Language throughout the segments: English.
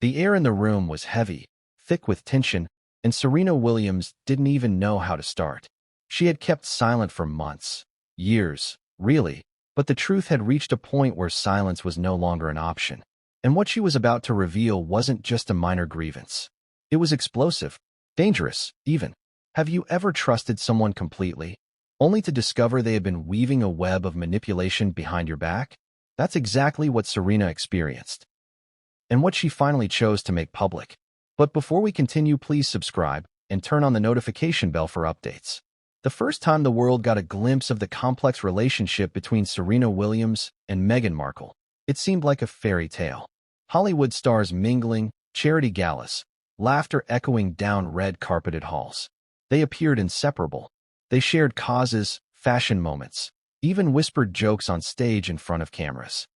The air in the room was heavy, thick with tension, and Serena Williams didn't even know how to start. She had kept silent for months, years, really, but the truth had reached a point where silence was no longer an option. And what she was about to reveal wasn't just a minor grievance. It was explosive, dangerous, even. Have you ever trusted someone completely, only to discover they had been weaving a web of manipulation behind your back? That's exactly what Serena experienced, and what she finally chose to make public. But before we continue, please subscribe and turn on the notification bell for updates. The first time the world got a glimpse of the complex relationship between Serena Williams and Meghan Markle, it seemed like a fairy tale. Hollywood stars mingling, charity galas, laughter echoing down red-carpeted halls. They appeared inseparable. They shared causes, fashion moments, even whispered jokes on stage in front of cameras.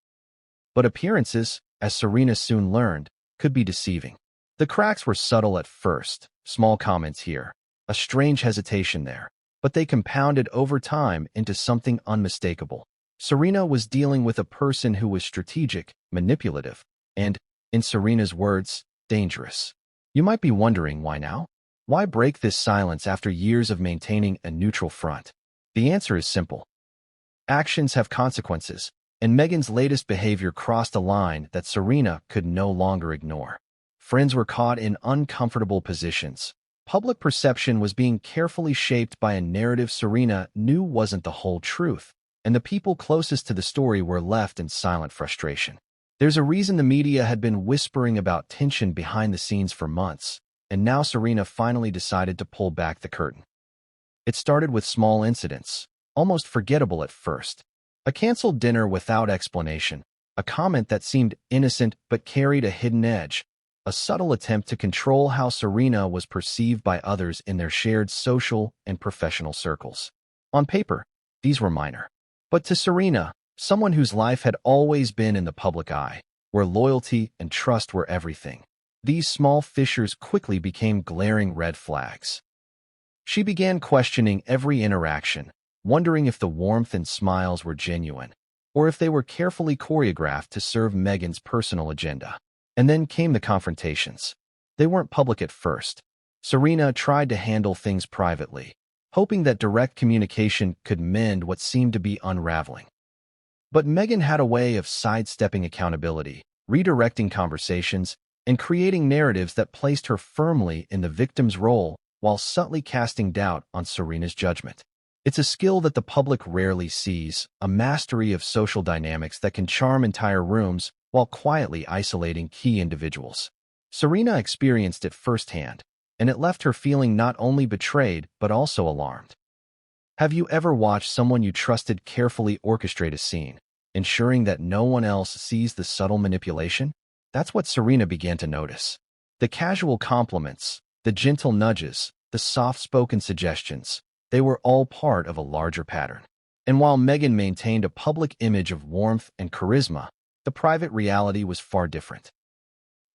But appearances, as Serena soon learned, could be deceiving. The cracks were subtle at first, small comments here, a strange hesitation there, but they compounded over time into something unmistakable. Serena was dealing with a person who was strategic, manipulative, and, in Serena's words, dangerous. You might be wondering why now? Why break this silence after years of maintaining a neutral front? The answer is simple. Actions have consequences, and Meghan's latest behavior crossed a line that Serena could no longer ignore. Friends were caught in uncomfortable positions. Public perception was being carefully shaped by a narrative Serena knew wasn't the whole truth, and the people closest to the story were left in silent frustration. There's a reason the media had been whispering about tension behind the scenes for months, and now Serena finally decided to pull back the curtain. It started with small incidents, almost forgettable at first. A canceled dinner without explanation, a comment that seemed innocent but carried a hidden edge, a subtle attempt to control how Serena was perceived by others in their shared social and professional circles. On paper, these were minor. But to Serena, someone whose life had always been in the public eye, where loyalty and trust were everything, these small fissures quickly became glaring red flags. She began questioning every interaction, wondering if the warmth and smiles were genuine, or if they were carefully choreographed to serve Meghan's personal agenda. And then came the confrontations. They weren't public at first. Serena tried to handle things privately, hoping that direct communication could mend what seemed to be unraveling. But Meghan had a way of sidestepping accountability, redirecting conversations, and creating narratives that placed her firmly in the victim's role while subtly casting doubt on Serena's judgment. It's a skill that the public rarely sees, a mastery of social dynamics that can charm entire rooms while quietly isolating key individuals. Serena experienced it firsthand, and it left her feeling not only betrayed but also alarmed. Have you ever watched someone you trusted carefully orchestrate a scene, ensuring that no one else sees the subtle manipulation? That's what Serena began to notice. The casual compliments, the gentle nudges, the soft-spoken suggestions, they were all part of a larger pattern. And while Meghan maintained a public image of warmth and charisma, the private reality was far different.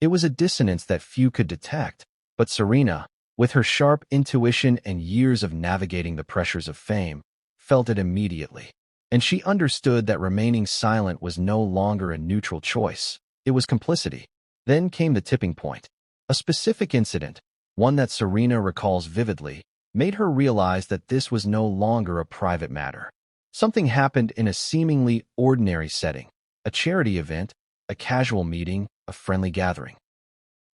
It was a dissonance that few could detect, but Serena, with her sharp intuition and years of navigating the pressures of fame, felt it immediately. And she understood that remaining silent was no longer a neutral choice. It was complicity. Then came the tipping point. A specific incident, one that Serena recalls vividly, made her realize that this was no longer a private matter. Something happened in a seemingly ordinary setting. A charity event, a casual meeting, a friendly gathering.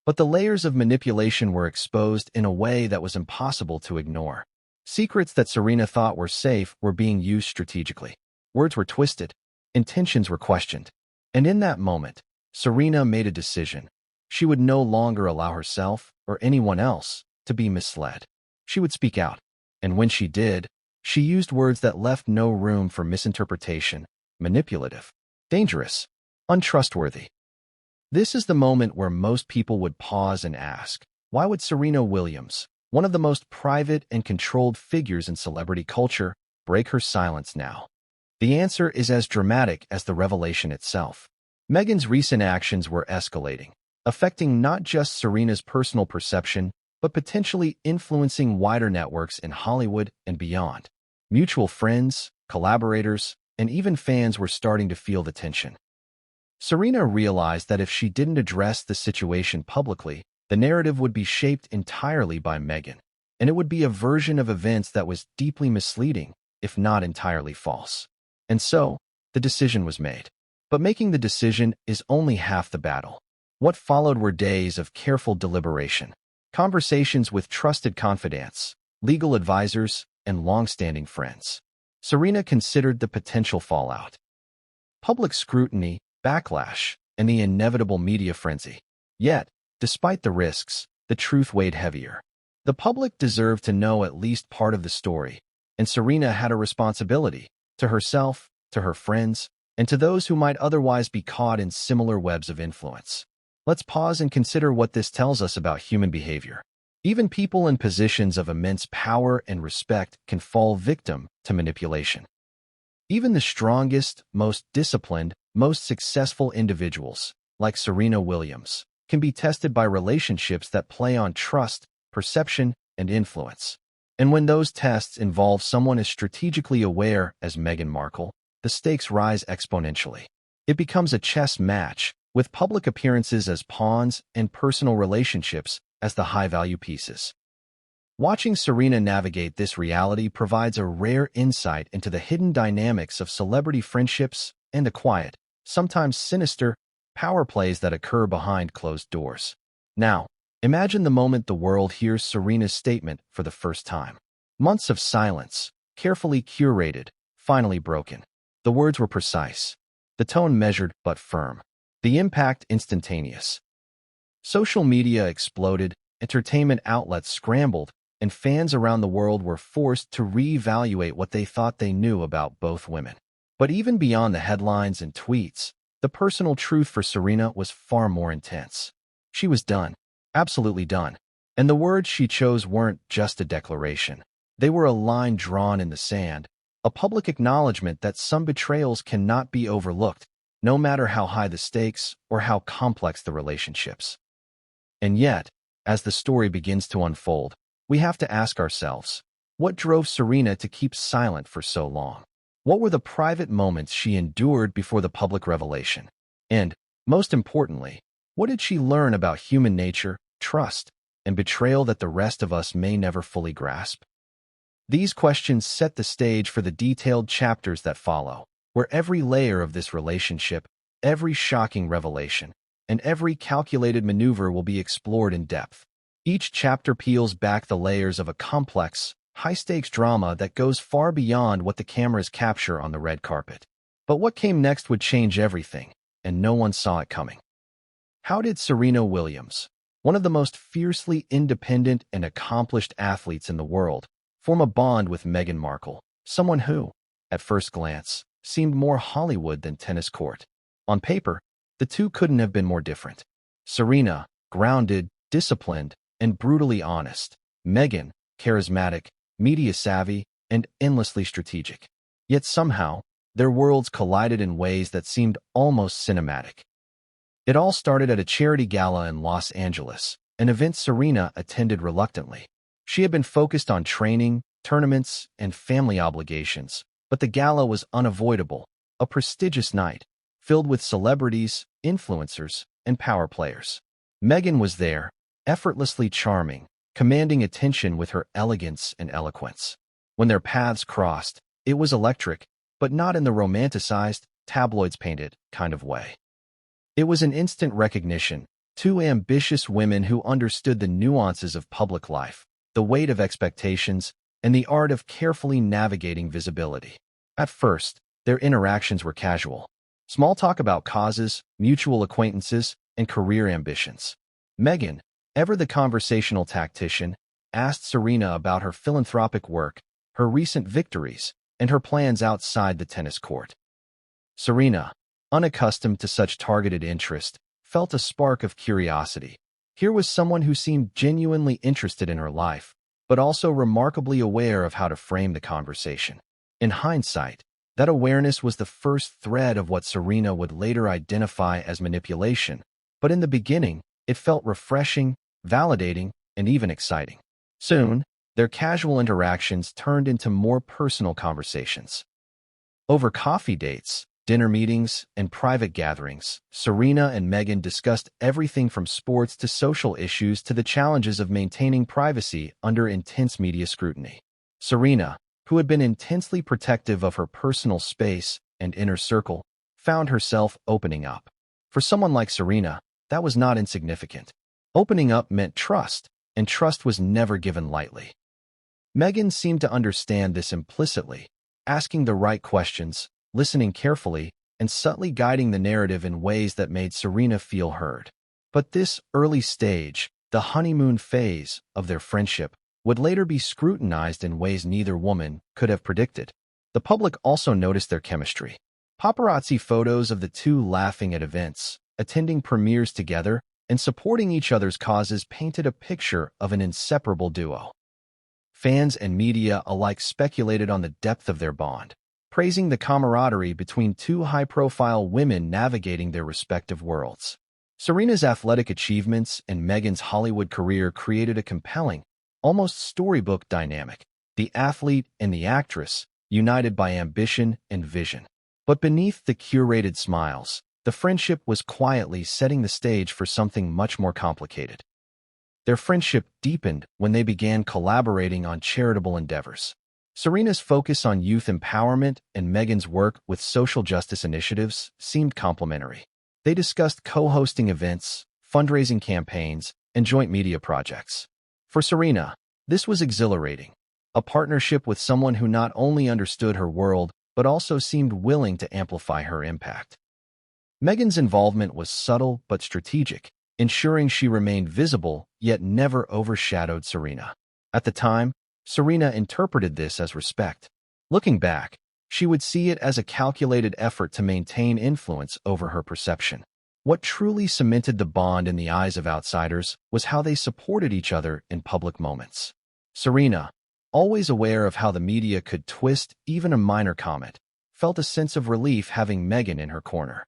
But the layers of manipulation were exposed in a way that was impossible to ignore. Secrets that Serena thought were safe were being used strategically. Words were twisted, intentions were questioned. And in that moment, Serena made a decision. She would no longer allow herself, or anyone else, to be misled. She would speak out. And when she did, she used words that left no room for misinterpretation, manipulative, dangerous, untrustworthy. This is the moment where most people would pause and ask, why would Serena Williams, one of the most private and controlled figures in celebrity culture, break her silence now? The answer is as dramatic as the revelation itself. Meghan's recent actions were escalating, affecting not just Serena's personal perception, but potentially influencing wider networks in Hollywood and beyond. Mutual friends, collaborators, and even fans were starting to feel the tension. Serena realized that if she didn't address the situation publicly, the narrative would be shaped entirely by Meghan, and it would be a version of events that was deeply misleading, if not entirely false. And so, the decision was made. But making the decision is only half the battle. What followed were days of careful deliberation, conversations with trusted confidants, legal advisors, and long-standing friends. Serena considered the potential fallout: public scrutiny, backlash, and the inevitable media frenzy. Yet, despite the risks, the truth weighed heavier. The public deserved to know at least part of the story, and Serena had a responsibility to herself, to her friends, and to those who might otherwise be caught in similar webs of influence. Let's pause and consider what this tells us about human behavior. Even people in positions of immense power and respect can fall victim to manipulation. Even the strongest, most disciplined, most successful individuals, like Serena Williams, can be tested by relationships that play on trust, perception, and influence. And when those tests involve someone as strategically aware as Meghan Markle, the stakes rise exponentially. It becomes a chess match, with public appearances as pawns and personal relationships as the high-value pieces. Watching Serena navigate this reality provides a rare insight into the hidden dynamics of celebrity friendships and the quiet, sometimes sinister, power plays that occur behind closed doors. Now, imagine the moment the world hears Serena's statement for the first time. Months of silence, carefully curated, finally broken. The words were precise, the tone measured but firm, the impact instantaneous. Social media exploded, entertainment outlets scrambled, and fans around the world were forced to reevaluate what they thought they knew about both women. But even beyond the headlines and tweets, the personal truth for Serena was far more intense. She was done, absolutely done. And the words she chose weren't just a declaration. They were a line drawn in the sand, a public acknowledgement that some betrayals cannot be overlooked, no matter how high the stakes or how complex the relationships. And yet, as the story begins to unfold, we have to ask ourselves, what drove Serena to keep silent for so long? What were the private moments she endured before the public revelation? And, most importantly, what did she learn about human nature, trust, and betrayal that the rest of us may never fully grasp? These questions set the stage for the detailed chapters that follow, where every layer of this relationship, every shocking revelation, and every calculated maneuver will be explored in depth. Each chapter peels back the layers of a complex, high-stakes drama that goes far beyond what the cameras capture on the red carpet. But what came next would change everything, and no one saw it coming. How did Serena Williams, one of the most fiercely independent and accomplished athletes in the world, form a bond with Meghan Markle, someone who, at first glance, seemed more Hollywood than tennis court? On paper, the two couldn't have been more different. Serena, grounded, disciplined, and brutally honest. Meghan, charismatic, media-savvy, and endlessly strategic. Yet somehow, their worlds collided in ways that seemed almost cinematic. It all started at a charity gala in Los Angeles, an event Serena attended reluctantly. She had been focused on training, tournaments, and family obligations, but the gala was unavoidable, a prestigious night, filled with celebrities, influencers, and power players. Meghan was there, effortlessly charming, commanding attention with her elegance and eloquence. When their paths crossed, it was electric, but not in the romanticized, tabloids-painted kind of way. It was an instant recognition, two ambitious women who understood the nuances of public life, the weight of expectations, and the art of carefully navigating visibility. At first, their interactions were casual. Small talk about causes, mutual acquaintances, and career ambitions. Meghan, ever the conversational tactician, asked Serena about her philanthropic work, her recent victories, and her plans outside the tennis court. Serena, unaccustomed to such targeted interest, felt a spark of curiosity. Here was someone who seemed genuinely interested in her life, but also remarkably aware of how to frame the conversation. In hindsight, that awareness was the first thread of what Serena would later identify as manipulation, but in the beginning, it felt refreshing, validating, and even exciting. Soon, their casual interactions turned into more personal conversations. Over coffee dates, dinner meetings, and private gatherings, Serena and Meghan discussed everything from sports to social issues to the challenges of maintaining privacy under intense media scrutiny. Serena, who had been intensely protective of her personal space and inner circle, found herself opening up. For someone like Serena, that was not insignificant. Opening up meant trust, and trust was never given lightly. Meghan seemed to understand this implicitly, asking the right questions, listening carefully, and subtly guiding the narrative in ways that made Serena feel heard. But this early stage, the honeymoon phase of their friendship, would later be scrutinized in ways neither woman could have predicted. The public also noticed their chemistry. Paparazzi photos of the two laughing at events, attending premieres together, and supporting each other's causes painted a picture of an inseparable duo. Fans and media alike speculated on the depth of their bond, praising the camaraderie between two high-profile women navigating their respective worlds. Serena's athletic achievements and Meghan's Hollywood career created a compelling, almost storybook dynamic, the athlete and the actress, united by ambition and vision. But beneath the curated smiles, the friendship was quietly setting the stage for something much more complicated. Their friendship deepened when they began collaborating on charitable endeavors. Serena's focus on youth empowerment and Meghan's work with social justice initiatives seemed complementary. They discussed co-hosting events, fundraising campaigns, and joint media projects. For Serena, this was exhilarating, a partnership with someone who not only understood her world but also seemed willing to amplify her impact. Meghan's involvement was subtle but strategic, ensuring she remained visible yet never overshadowed Serena. At the time, Serena interpreted this as respect. Looking back, she would see it as a calculated effort to maintain influence over her perception. What truly cemented the bond in the eyes of outsiders was how they supported each other in public moments. Serena, always aware of how the media could twist even a minor comment, felt a sense of relief having Meghan in her corner.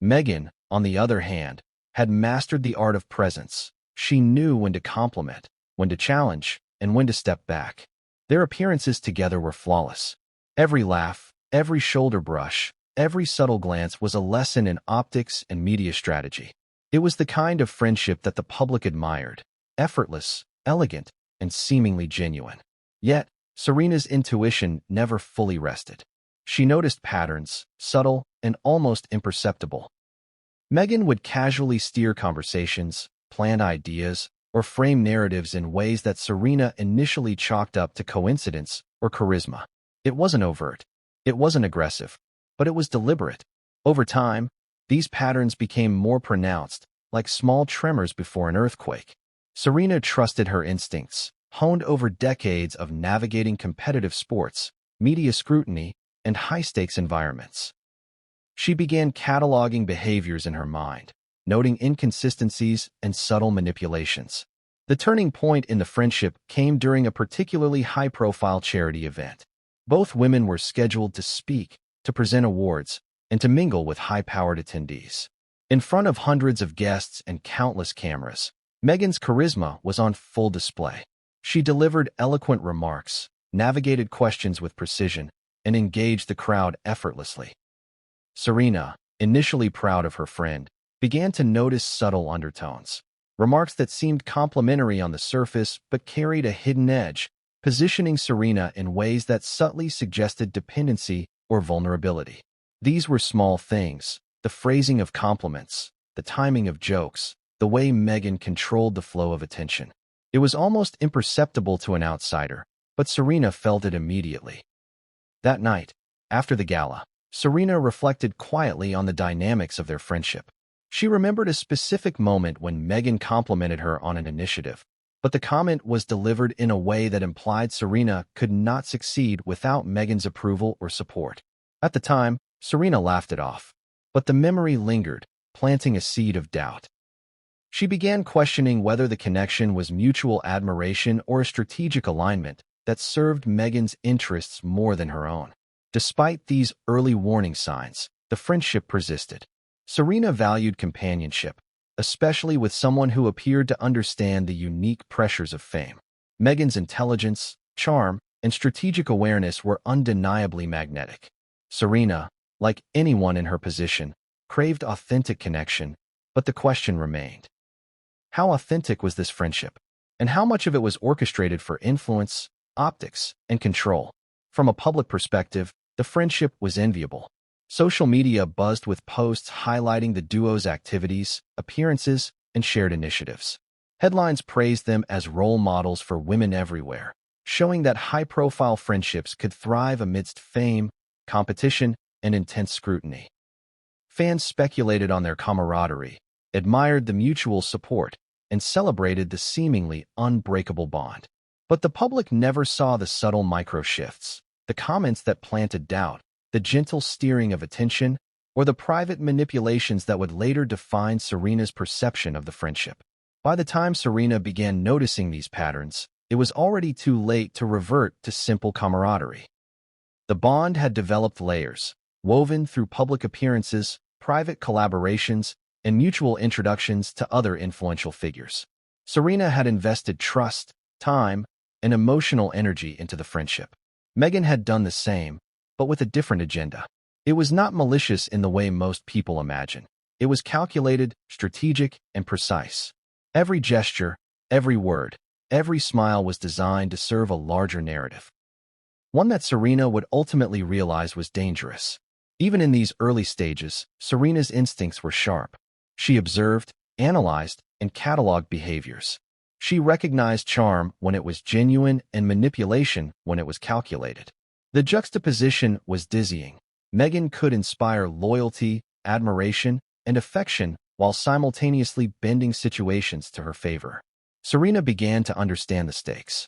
Meghan, on the other hand, had mastered the art of presence. She knew when to compliment, when to challenge, and when to step back. Their appearances together were flawless. Every laugh, every shoulder brush, every subtle glance was a lesson in optics and media strategy. It was the kind of friendship that the public admired, effortless, elegant, and seemingly genuine. Yet, Serena's intuition never fully rested. She noticed patterns, subtle and almost imperceptible. Meghan would casually steer conversations, plan ideas, or frame narratives in ways that Serena initially chalked up to coincidence or charisma. It wasn't overt, it wasn't aggressive, but it was deliberate. Over time, these patterns became more pronounced, like small tremors before an earthquake. Serena trusted her instincts, honed over decades of navigating competitive sports, media scrutiny, and high-stakes environments. She began cataloging behaviors in her mind, noting inconsistencies and subtle manipulations. The turning point in the friendship came during a particularly high-profile charity event. Both women were scheduled to speak, to present awards, and to mingle with high-powered attendees. In front of hundreds of guests and countless cameras, Meghan's charisma was on full display. She delivered eloquent remarks, navigated questions with precision, and engaged the crowd effortlessly. Serena, initially proud of her friend, began to notice subtle undertones, remarks that seemed complimentary on the surface but carried a hidden edge, positioning Serena in ways that subtly suggested dependency or vulnerability. These were small things, the phrasing of compliments, the timing of jokes, the way Meghan controlled the flow of attention. It was almost imperceptible to an outsider, but Serena felt it immediately. That night, after the gala, Serena reflected quietly on the dynamics of their friendship. She remembered a specific moment when Meghan complimented her on an initiative, but the comment was delivered in a way that implied Serena could not succeed without Meghan's approval or support. At the time, Serena laughed it off, but the memory lingered, planting a seed of doubt. She began questioning whether the connection was mutual admiration or a strategic alignment that served Meghan's interests more than her own. Despite these early warning signs, the friendship persisted. Serena valued companionship, especially with someone who appeared to understand the unique pressures of fame. Meghan's intelligence, charm, and strategic awareness were undeniably magnetic. Serena, like anyone in her position, craved authentic connection, but the question remained. How authentic was this friendship? And how much of it was orchestrated for influence, optics, and control? From a public perspective, the friendship was enviable. Social media buzzed with posts highlighting the duo's activities, appearances, and shared initiatives. Headlines praised them as role models for women everywhere, showing that high-profile friendships could thrive amidst fame, competition, and intense scrutiny. Fans speculated on their camaraderie, admired the mutual support, and celebrated the seemingly unbreakable bond. But the public never saw the subtle micro-shifts, the comments that planted doubt, the gentle steering of attention, or the private manipulations that would later define Serena's perception of the friendship. By the time Serena began noticing these patterns, it was already too late to revert to simple camaraderie. The bond had developed layers, woven through public appearances, private collaborations, and mutual introductions to other influential figures. Serena had invested trust, time, and emotional energy into the friendship. Meghan had done the same, but with a different agenda. It was not malicious in the way most people imagine. It was calculated, strategic, and precise. Every gesture, every word, every smile was designed to serve a larger narrative. One that Serena would ultimately realize was dangerous. Even in these early stages, Serena's instincts were sharp. She observed, analyzed, and cataloged behaviors. She recognized charm when it was genuine and manipulation when it was calculated. The juxtaposition was dizzying. Meghan could inspire loyalty, admiration, and affection while simultaneously bending situations to her favor. Serena began to understand the stakes.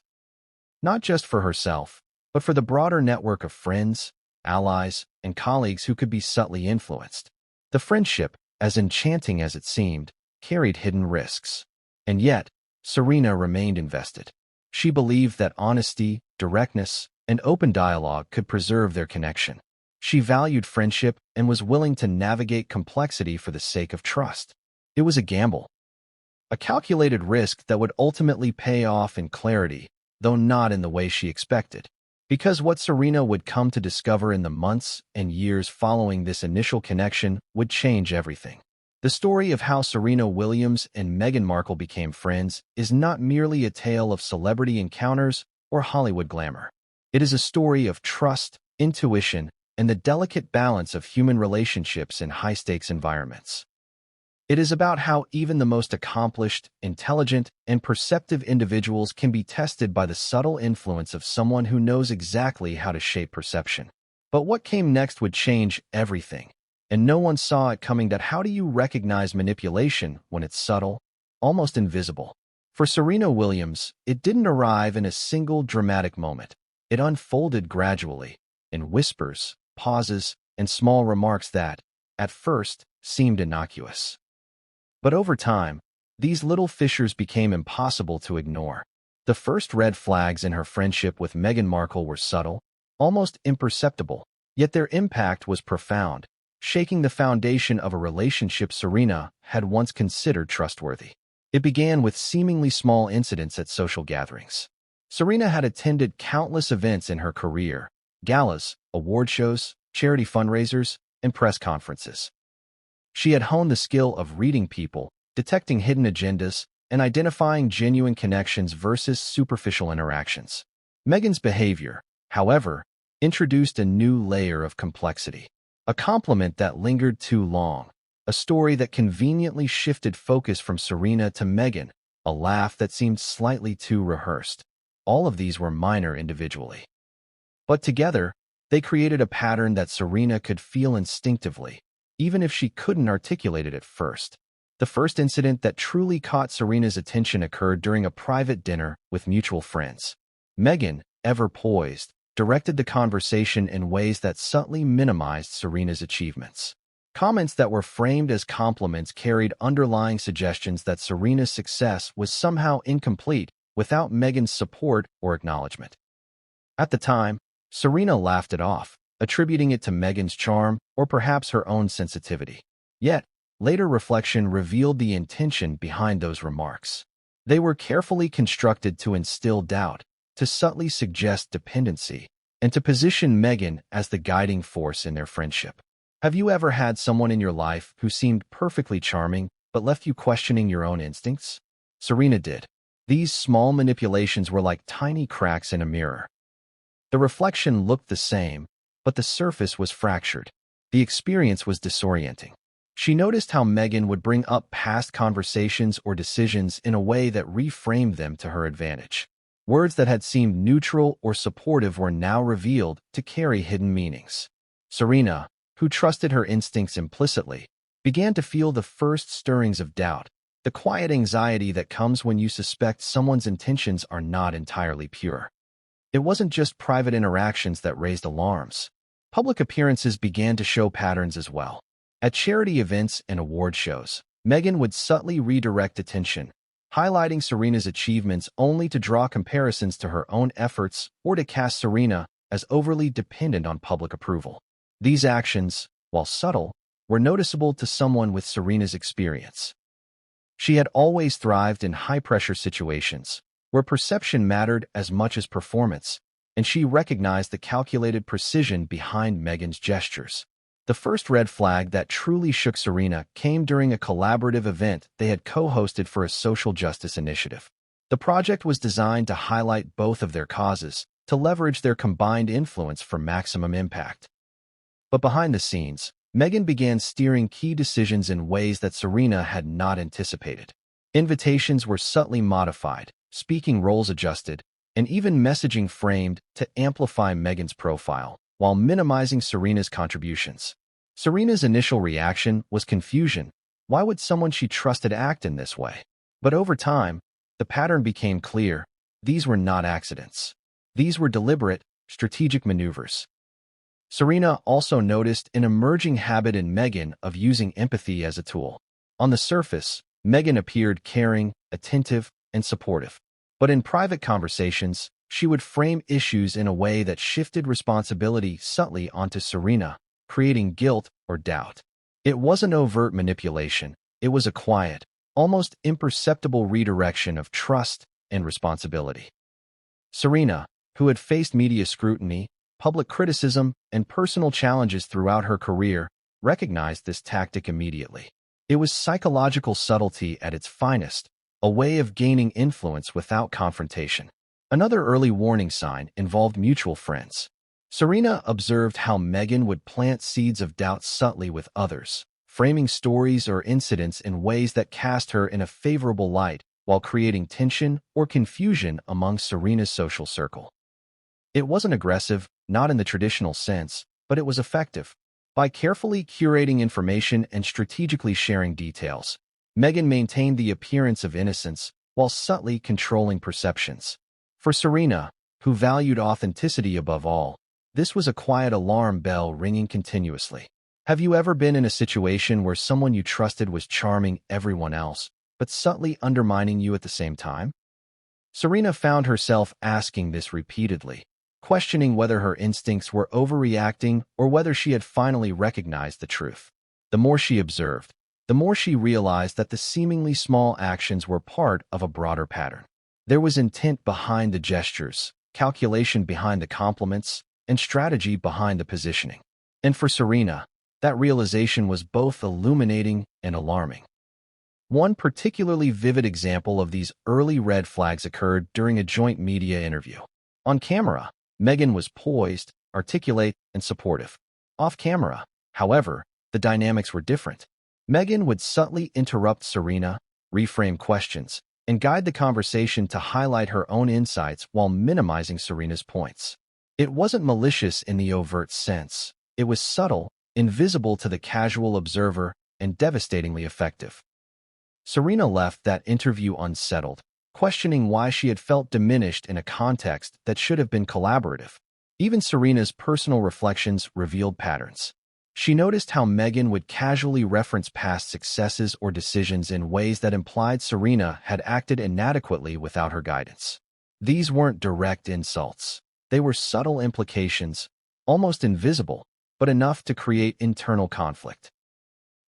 Not just for herself, but for the broader network of friends, allies, and colleagues who could be subtly influenced. The friendship, as enchanting as it seemed, carried hidden risks. And yet, Serena remained invested. She believed that honesty, directness, and open dialogue could preserve their connection. She valued friendship and was willing to navigate complexity for the sake of trust. It was a gamble, a calculated risk that would ultimately pay off in clarity, though not in the way she expected. Because what Serena would come to discover in the months and years following this initial connection would change everything. The story of how Serena Williams and Meghan Markle became friends is not merely a tale of celebrity encounters or Hollywood glamour. It is a story of trust, intuition, and the delicate balance of human relationships in high-stakes environments. It is about how even the most accomplished, intelligent, and perceptive individuals can be tested by the subtle influence of someone who knows exactly how to shape perception. But what came next would change everything, and no one saw it coming. That how do you recognize manipulation when it's subtle, almost invisible? For Serena Williams, it didn't arrive in a single dramatic moment. It unfolded gradually, in whispers, pauses, and small remarks that, at first, seemed innocuous. But over time, these little fissures became impossible to ignore. The first red flags in her friendship with Meghan Markle were subtle, almost imperceptible, yet their impact was profound, shaking the foundation of a relationship Serena had once considered trustworthy. It began with seemingly small incidents at social gatherings. Serena had attended countless events in her career: galas, award shows, charity fundraisers, and press conferences. She had honed the skill of reading people, detecting hidden agendas, and identifying genuine connections versus superficial interactions. Meghan's behavior, however, introduced a new layer of complexity. A compliment that lingered too long, a story that conveniently shifted focus from Serena to Meghan, a laugh that seemed slightly too rehearsed. All of these were minor individually. But together, they created a pattern that Serena could feel instinctively, even if she couldn't articulate it at first. The first incident that truly caught Serena's attention occurred during a private dinner with mutual friends. Meghan, ever poised, directed the conversation in ways that subtly minimized Serena's achievements. Comments that were framed as compliments carried underlying suggestions that Serena's success was somehow incomplete without Meghan's support or acknowledgement. At the time, Serena laughed it off, attributing it to Meghan's charm or perhaps her own sensitivity. Yet, later reflection revealed the intention behind those remarks. They were carefully constructed to instill doubt, to subtly suggest dependency, and to position Meghan as the guiding force in their friendship. Have you ever had someone in your life who seemed perfectly charming but left you questioning your own instincts? Serena did. These small manipulations were like tiny cracks in a mirror. The reflection looked the same, but the surface was fractured. The experience was disorienting. She noticed how Meghan would bring up past conversations or decisions in a way that reframed them to her advantage. Words that had seemed neutral or supportive were now revealed to carry hidden meanings. Serena, who trusted her instincts implicitly, began to feel the first stirrings of doubt, the quiet anxiety that comes when you suspect someone's intentions are not entirely pure. It wasn't just private interactions that raised alarms. Public appearances began to show patterns as well. At charity events and award shows, Meghan would subtly redirect attention, highlighting Serena's achievements only to draw comparisons to her own efforts or to cast Serena as overly dependent on public approval. These actions, while subtle, were noticeable to someone with Serena's experience. She had always thrived in high-pressure situations, where perception mattered as much as performance, and she recognized the calculated precision behind Meghan's gestures. The first red flag that truly shook Serena came during a collaborative event they had co-hosted for a social justice initiative. The project was designed to highlight both of their causes, to leverage their combined influence for maximum impact. But behind the scenes, Meghan began steering key decisions in ways that Serena had not anticipated. Invitations were subtly modified, speaking roles adjusted, and even messaging framed to amplify Meghan's profile, while minimizing Serena's contributions. Serena's initial reaction was confusion. Why would someone she trusted act in this way? But over time, the pattern became clear. These were not accidents. These were deliberate, strategic maneuvers. Serena also noticed an emerging habit in Meghan of using empathy as a tool. On the surface, Meghan appeared caring, attentive, and supportive. But in private conversations, she would frame issues in a way that shifted responsibility subtly onto Serena, creating guilt or doubt. It wasn't overt manipulation. It was a quiet, almost imperceptible redirection of trust and responsibility. Serena, who had faced media scrutiny, public criticism, and personal challenges throughout her career, recognized this tactic immediately. It was psychological subtlety at its finest, a way of gaining influence without confrontation. Another early warning sign involved mutual friends. Serena observed how Meghan would plant seeds of doubt subtly with others, framing stories or incidents in ways that cast her in a favorable light while creating tension or confusion among Serena's social circle. It wasn't aggressive, not in the traditional sense, but it was effective. By carefully curating information and strategically sharing details, Meghan maintained the appearance of innocence while subtly controlling perceptions. For Serena, who valued authenticity above all, this was a quiet alarm bell ringing continuously. Have you ever been in a situation where someone you trusted was charming everyone else, but subtly undermining you at the same time? Serena found herself asking this repeatedly, questioning whether her instincts were overreacting or whether she had finally recognized the truth. The more she observed, the more she realized that the seemingly small actions were part of a broader pattern. There was intent behind the gestures, calculation behind the compliments, and strategy behind the positioning. And for Serena, that realization was both illuminating and alarming. One particularly vivid example of these early red flags occurred during a joint media interview. On camera, Meghan was poised, articulate, and supportive. Off camera, however, the dynamics were different. Meghan would subtly interrupt Serena, reframe questions, and guide the conversation to highlight her own insights while minimizing Serena's points. It wasn't malicious in the overt sense. It was subtle, invisible to the casual observer, and devastatingly effective. Serena left that interview unsettled, questioning why she had felt diminished in a context that should have been collaborative. Even Serena's personal reflections revealed patterns. She noticed how Meghan would casually reference past successes or decisions in ways that implied Serena had acted inadequately without her guidance. These weren't direct insults. They were subtle implications, almost invisible, but enough to create internal conflict.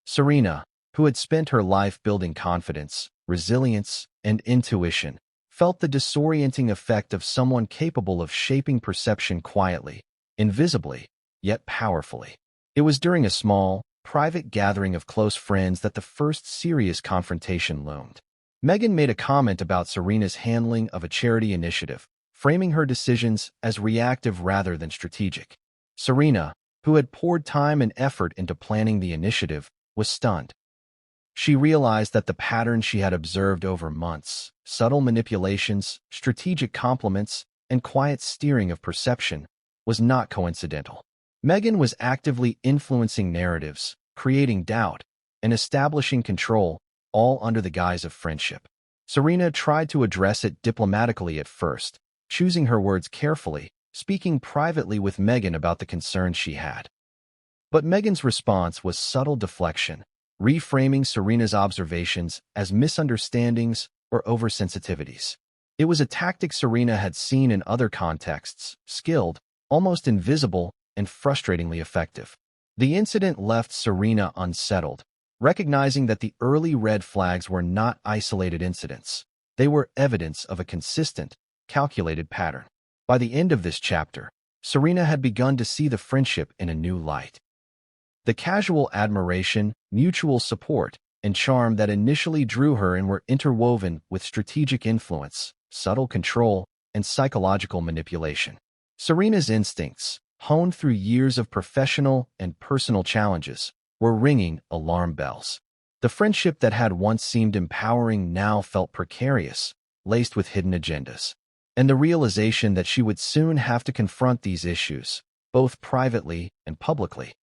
Serena, who had spent her life building confidence, resilience, and intuition, felt the disorienting effect of someone capable of shaping perception quietly, invisibly, yet powerfully. It was during a small, private gathering of close friends that the first serious confrontation loomed. Meghan made a comment about Serena's handling of a charity initiative, framing her decisions as reactive rather than strategic. Serena, who had poured time and effort into planning the initiative, was stunned. She realized that the pattern she had observed over months, subtle manipulations, strategic compliments, and quiet steering of perception, was not coincidental. Meghan was actively influencing narratives, creating doubt, and establishing control, all under the guise of friendship. Serena tried to address it diplomatically at first, choosing her words carefully, speaking privately with Meghan about the concerns she had. But Meghan's response was subtle deflection, reframing Serena's observations as misunderstandings or oversensitivities. It was a tactic Serena had seen in other contexts, skilled, almost invisible, and frustratingly effective. The incident left Serena unsettled, recognizing that the early red flags were not isolated incidents. They were evidence of a consistent, calculated pattern. By the end of this chapter, Serena had begun to see the friendship in a new light. The casual admiration, mutual support, and charm that initially drew her in were interwoven with strategic influence, subtle control, and psychological manipulation. Serena's instincts, honed through years of professional and personal challenges, were ringing alarm bells. The friendship that had once seemed empowering now felt precarious, laced with hidden agendas. And the realization that she would soon have to confront these issues, both privately and publicly,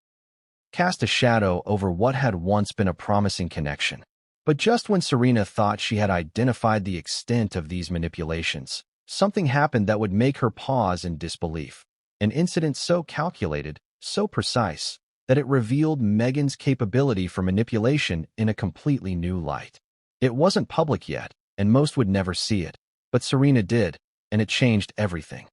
cast a shadow over what had once been a promising connection. But just when Serena thought she had identified the extent of these manipulations, something happened that would make her pause in disbelief. An incident so calculated, so precise, that it revealed Meghan's capability for manipulation in a completely new light. It wasn't public yet, and most would never see it, but Serena did, and it changed everything.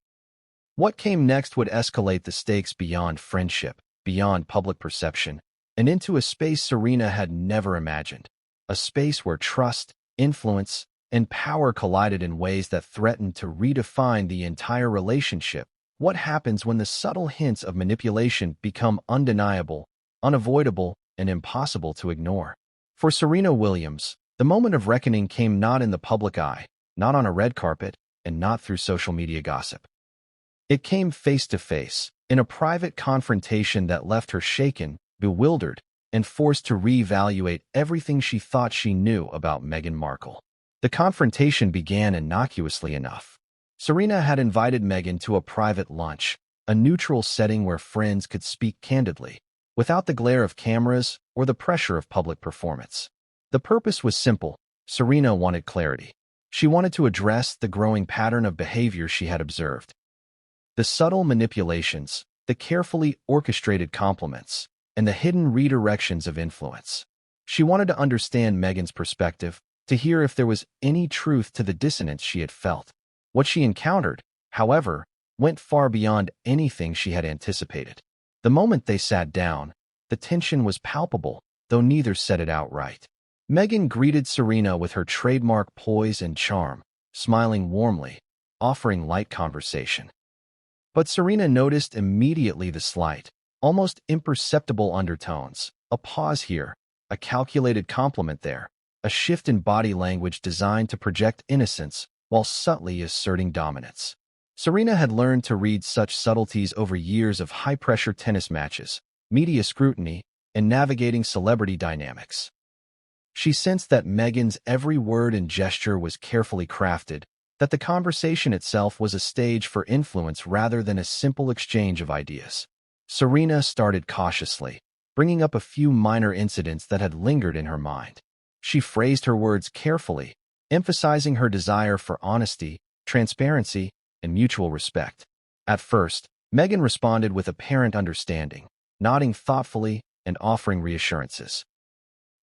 What came next would escalate the stakes beyond friendship, beyond public perception, and into a space Serena had never imagined. A space where trust, influence, and power collided in ways that threatened to redefine the entire relationship. What happens when the subtle hints of manipulation become undeniable, unavoidable, and impossible to ignore? For Serena Williams, the moment of reckoning came not in the public eye, not on a red carpet, and not through social media gossip. It came face to face, in a private confrontation that left her shaken, bewildered, and forced to reevaluate everything she thought she knew about Meghan Markle. The confrontation began innocuously enough. Serena had invited Meghan to a private lunch, a neutral setting where friends could speak candidly, without the glare of cameras or the pressure of public performance. The purpose was simple. Serena wanted clarity. She wanted to address the growing pattern of behavior she had observed. The subtle manipulations, the carefully orchestrated compliments, and the hidden redirections of influence. She wanted to understand Meghan's perspective, to hear if there was any truth to the dissonance she had felt. What she encountered, however, went far beyond anything she had anticipated. The moment they sat down, the tension was palpable, though neither said it outright. Meghan greeted Serena with her trademark poise and charm, smiling warmly, offering light conversation. But Serena noticed immediately the slight, almost imperceptible undertones, a pause here, a calculated compliment there, a shift in body language designed to project innocence while subtly asserting dominance. Serena had learned to read such subtleties over years of high-pressure tennis matches, media scrutiny, and navigating celebrity dynamics. She sensed that Meghan's every word and gesture was carefully crafted, that the conversation itself was a stage for influence rather than a simple exchange of ideas. Serena started cautiously, bringing up a few minor incidents that had lingered in her mind. She phrased her words carefully, emphasizing her desire for honesty, transparency, and mutual respect. At first, Meghan responded with apparent understanding, nodding thoughtfully and offering reassurances.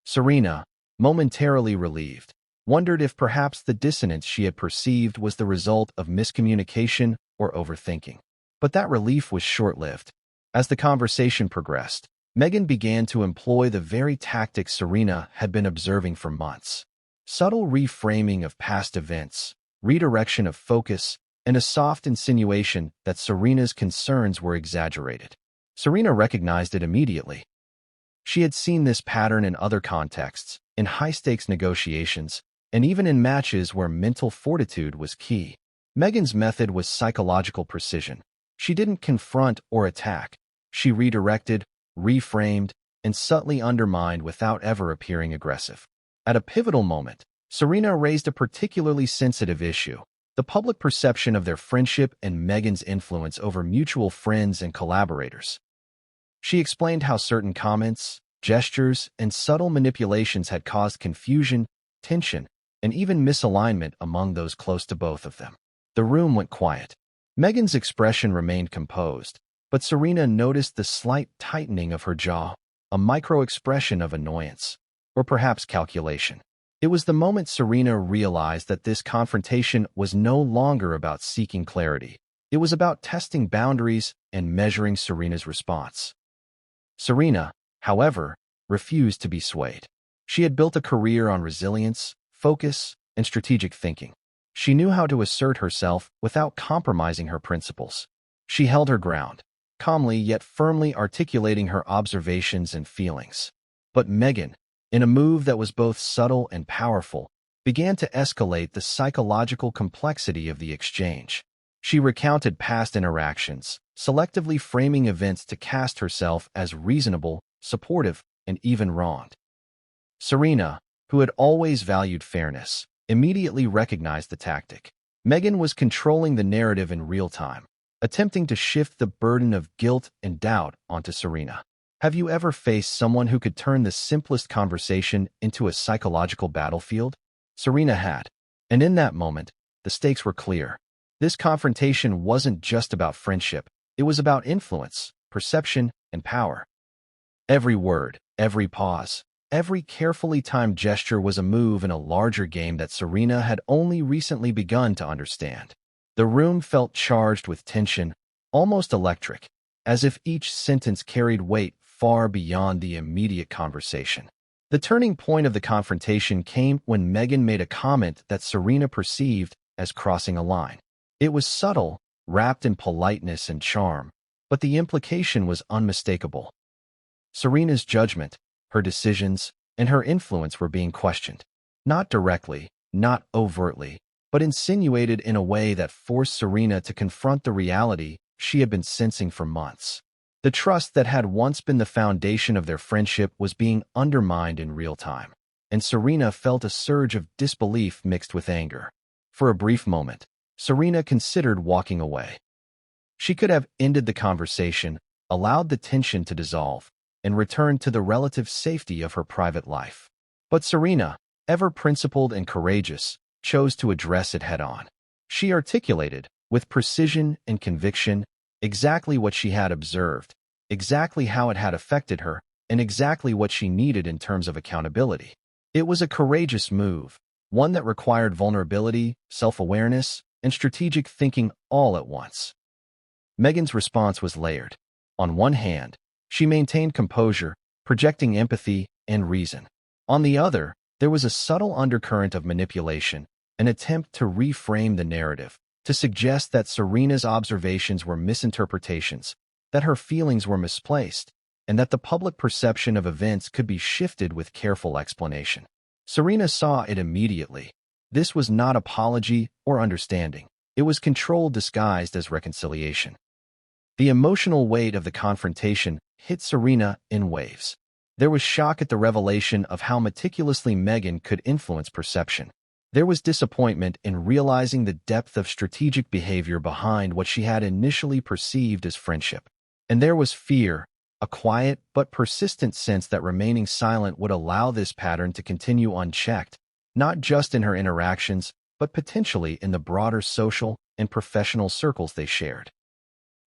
Serena, momentarily relieved, wondered if perhaps the dissonance she had perceived was the result of miscommunication or overthinking. But that relief was short-lived. As the conversation progressed, Meghan began to employ the very tactics Serena had been observing for months. Subtle reframing of past events, redirection of focus, and a soft insinuation that Serena's concerns were exaggerated. Serena recognized it immediately. She had seen this pattern in other contexts, in high-stakes negotiations, and even in matches where mental fortitude was key. Meghan's method was psychological precision. She didn't confront or attack. She redirected, reframed, and subtly undermined without ever appearing aggressive. At a pivotal moment, Serena raised a particularly sensitive issue: the public perception of their friendship and Meghan's influence over mutual friends and collaborators. She explained how certain comments, gestures, and subtle manipulations had caused confusion, tension, and even misalignment among those close to both of them. The room went quiet. Meghan's expression remained composed, but Serena noticed the slight tightening of her jaw, a micro-expression of annoyance, or perhaps calculation. It was the moment Serena realized that this confrontation was no longer about seeking clarity. It was about testing boundaries and measuring Serena's response. Serena, however, refused to be swayed. She had built a career on resilience, focus, and strategic thinking. She knew how to assert herself without compromising her principles. She held her ground, calmly yet firmly articulating her observations and feelings. But Meghan, in a move that was both subtle and powerful, began to escalate the psychological complexity of the exchange. She recounted past interactions, selectively framing events to cast herself as reasonable, supportive, and even wronged. Serena, who had always valued fairness, immediately recognized the tactic. Meghan was controlling the narrative in real time, attempting to shift the burden of guilt and doubt onto Serena. Have you ever faced someone who could turn the simplest conversation into a psychological battlefield? Serena had. And in that moment, the stakes were clear. This confrontation wasn't just about friendship. It was about influence, perception, and power. Every word, every pause, every carefully timed gesture was a move in a larger game that Serena had only recently begun to understand. The room felt charged with tension, almost electric, as if each sentence carried weight far beyond the immediate conversation. The turning point of the confrontation came when Meghan made a comment that Serena perceived as crossing a line. It was subtle, wrapped in politeness and charm, but the implication was unmistakable. Serena's judgment, her decisions, and her influence were being questioned. Not directly, not overtly, but insinuated in a way that forced Serena to confront the reality she had been sensing for months. The trust that had once been the foundation of their friendship was being undermined in real time, and Serena felt a surge of disbelief mixed with anger. For a brief moment, Serena considered walking away. She could have ended the conversation, allowed the tension to dissolve, and returned to the relative safety of her private life. But Serena, ever principled and courageous, chose to address it head-on. She articulated, with precision and conviction, exactly what she had observed, exactly how it had affected her, and exactly what she needed in terms of accountability. It was a courageous move, one that required vulnerability, self-awareness, and strategic thinking all at once. Meghan's response was layered. On one hand, she maintained composure, projecting empathy and reason. On the other, there was a subtle undercurrent of manipulation, an attempt to reframe the narrative, to suggest that Serena's observations were misinterpretations, that her feelings were misplaced, and that the public perception of events could be shifted with careful explanation. Serena saw it immediately. This was not apology or understanding. It was control disguised as reconciliation. The emotional weight of the confrontation hit Serena in waves. There was shock at the revelation of how meticulously Meghan could influence perception. There was disappointment in realizing the depth of strategic behavior behind what she had initially perceived as friendship. And there was fear, a quiet but persistent sense that remaining silent would allow this pattern to continue unchecked, not just in her interactions, but potentially in the broader social and professional circles they shared.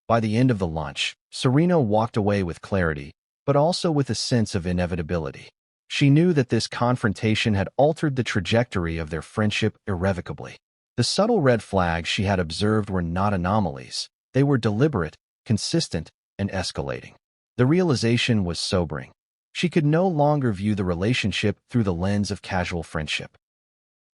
By the end of the lunch, Serena walked away with clarity, but also with a sense of inevitability. She knew that this confrontation had altered the trajectory of their friendship irrevocably. The subtle red flags she had observed were not anomalies. They were deliberate, consistent, and escalating. The realization was sobering. She could no longer view the relationship through the lens of casual friendship.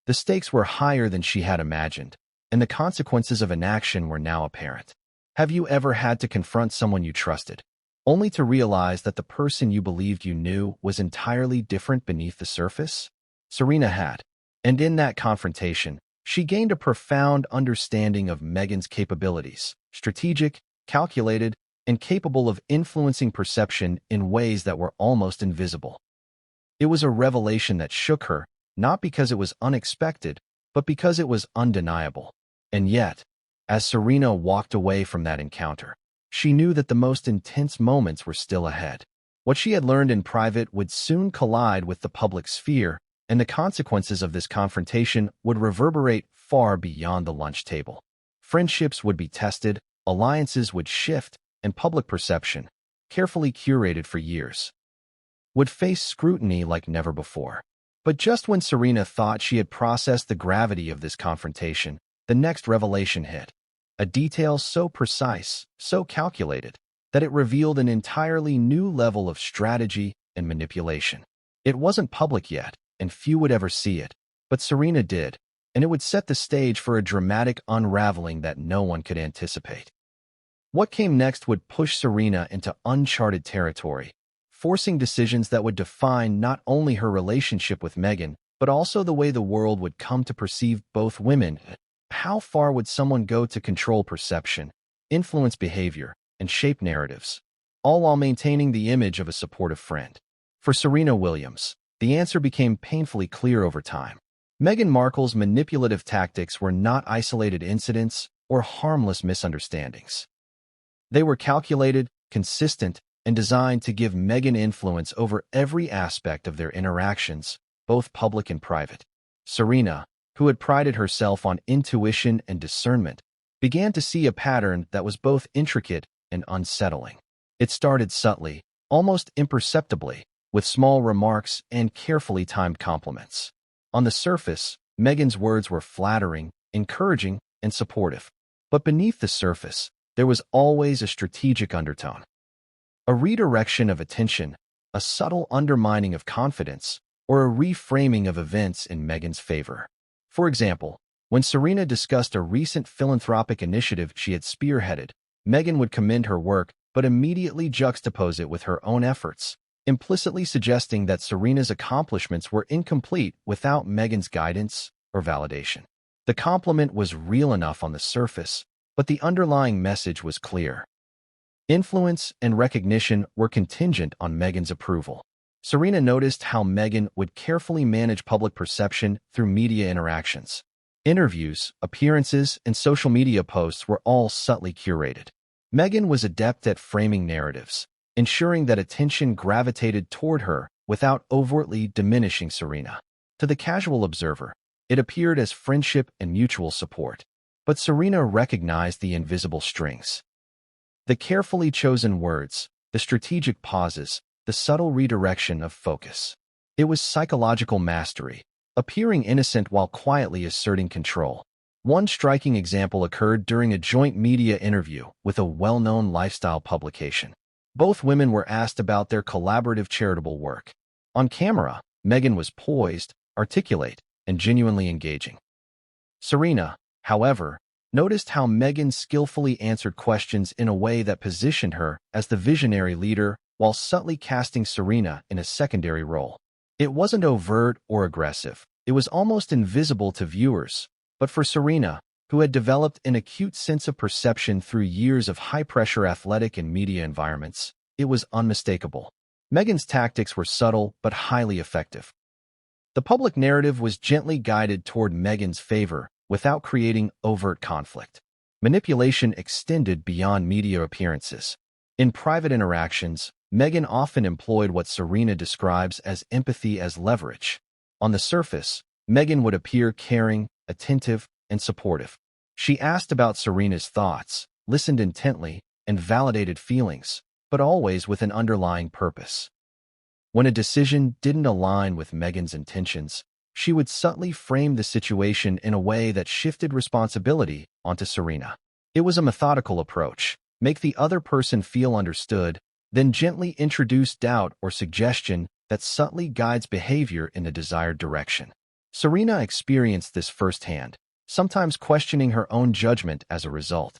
The stakes were higher than she had imagined, and the consequences of inaction were now apparent. Have you ever had to confront someone you trusted, only to realize that the person you believed you knew was entirely different beneath the surface? Serena had. And in that confrontation, she gained a profound understanding of Meghan's capabilities, strategic, calculated, and capable of influencing perception in ways that were almost invisible. It was a revelation that shook her, not because it was unexpected, but because it was undeniable. And yet, as Serena walked away from that encounter, she knew that the most intense moments were still ahead. What she had learned in private would soon collide with the public sphere, and the consequences of this confrontation would reverberate far beyond the lunch table. Friendships would be tested, alliances would shift, and public perception, carefully curated for years, would face scrutiny like never before. But just when Serena thought she had processed the gravity of this confrontation, the next revelation hit. A detail so precise, so calculated, that it revealed an entirely new level of strategy and manipulation. It wasn't public yet, and few would ever see it, but Serena did, and it would set the stage for a dramatic unraveling that no one could anticipate. What came next would push Serena into uncharted territory, forcing decisions that would define not only her relationship with Meghan, but also the way the world would come to perceive both women. How far would someone go to control perception, influence behavior, and shape narratives, all while maintaining the image of a supportive friend? For Serena Williams, the answer became painfully clear over time. Meghan Markle's manipulative tactics were not isolated incidents or harmless misunderstandings. They were calculated, consistent, and designed to give Meghan influence over every aspect of their interactions, both public and private. Serena, who had prided herself on intuition and discernment, began to see a pattern that was both intricate and unsettling. It started subtly, almost imperceptibly, with small remarks and carefully timed compliments. On the surface, Meghan's words were flattering, encouraging, and supportive. But beneath the surface, there was always a strategic undertone. A redirection of attention, a subtle undermining of confidence, or a reframing of events in Meghan's favor. For example, when Serena discussed a recent philanthropic initiative she had spearheaded, Meghan would commend her work but immediately juxtapose it with her own efforts, implicitly suggesting that Serena's accomplishments were incomplete without Meghan's guidance or validation. The compliment was real enough on the surface, but the underlying message was clear. Influence and recognition were contingent on Meghan's approval. Serena noticed how Meghan would carefully manage public perception through media interactions. Interviews, appearances, and social media posts were all subtly curated. Meghan was adept at framing narratives, ensuring that attention gravitated toward her without overtly diminishing Serena. To the casual observer, it appeared as friendship and mutual support. But Serena recognized the invisible strings. The carefully chosen words, the strategic pauses, the subtle redirection of focus. It was psychological mastery, appearing innocent while quietly asserting control. One striking example occurred during a joint media interview with a well-known lifestyle publication. Both women were asked about their collaborative charitable work. On camera, Meghan was poised, articulate, and genuinely engaging. Serena, however, noticed how Meghan skillfully answered questions in a way that positioned her as the visionary leader while subtly casting Serena in a secondary role. It wasn't overt or aggressive. It was almost invisible to viewers. But for Serena, who had developed an acute sense of perception through years of high-pressure athletic and media environments, it was unmistakable. Meghan's tactics were subtle but highly effective. The public narrative was gently guided toward Meghan's favor without creating overt conflict. Manipulation extended beyond media appearances. In private interactions, Meghan often employed what Serena describes as empathy as leverage. On the surface, Meghan would appear caring, attentive, and supportive. She asked about Serena's thoughts, listened intently, and validated feelings, but always with an underlying purpose. When a decision didn't align with Meghan's intentions, she would subtly frame the situation in a way that shifted responsibility onto Serena. It was a methodical approach. Make the other person feel understood, then gently introduce doubt or suggestion that subtly guides behavior in the desired direction. Serena experienced this firsthand, sometimes questioning her own judgment as a result.